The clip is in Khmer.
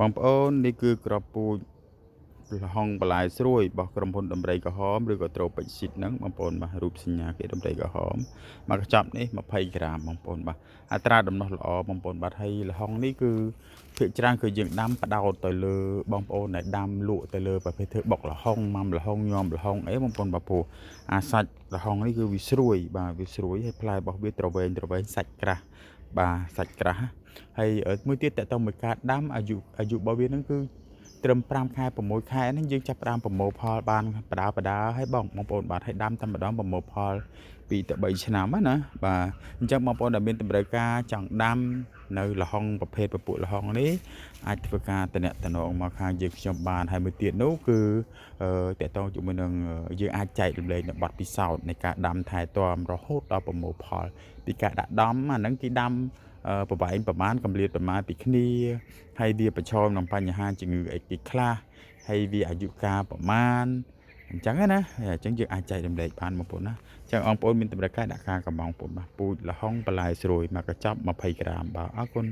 បងប្អូននេះគឺក្របពូជលហុងបន្លែស្រួយរបស់ក្រុមហ៊ុនដំរីក្រហមឬក៏ត្រូពិចស៊ីតហ្នឹងបងប្អូនបាទរូបសញ្ញាគេដំរីក្រហមមកកញ្ចប់នេះ20ក្រាមបងប្អូនបាទអត្រាដំណោះល្អបងប្អូនបាទហើយលហុងនេះគឺភាគច្រើនគឺយើងដាំផ្ដោតទៅលើបងប្អូនដែលដាំលក់ទៅលើប្រភេទធ្វើបុកលហុងម៉ាំលហុងញោមលហុងអីបងប្អូនបាទព្រោះអាសាច់លហុងនេះគឺវាស្រួយបាទវាស្រួយហើយផ្លែរបស់វាទ្រវែងសាច់ក្រាស់បាទសាច់ក្រាស់ហើយមួយទៀតតើតើមួយការដាំអាយុរបស់វាហ្នឹងគឺត្រឹម5ខែ6ខែហ្នឹងយើងចាប់ផ្ដើមប្រមូលផលបានបដាហើយបងប្អូនបាទឲ្យដាំតែម្ដងប្រមូលផល2ទៅ3ឆ្នាំណាបាទអញ្ចឹងបងប្អូនដែលមានតម្រូវការចង់ដាំនៅលហុងប្រភេទពពួកលហុងនេះអាចធ្វើការតំណងមកខាងយើងខ្ញុំបានហើយមួយទៀតនោះគឺតកតងជាមួយនឹងយើងអាចចែករំលែកនៅបទពិសោធន៍នៃការដាំថែទាំរហូតដល់ប្រមូលផលពីការដាក់ដំអាហ្នឹងគេដាំប្រវែងប្រមាណកម្រិតប្រមាណពីគ្នាហើយវាប្រឈមនឹងបញ្ហាជំងឺអីគេខ្លះហើយវាអាយុកាលប្រមាណអញ្ចឹងណាអញ្ចឹងយើងអាចចែករំលែកបានបងប្អូនណាអញ្ចឹងបងប្អូនមានតម្រូវការដាក់ការកំងបងប្អូនបាទពូជលហុងបន្លែស្រួយមកកញ្ចប់20ក្រាមបាទអរគុណ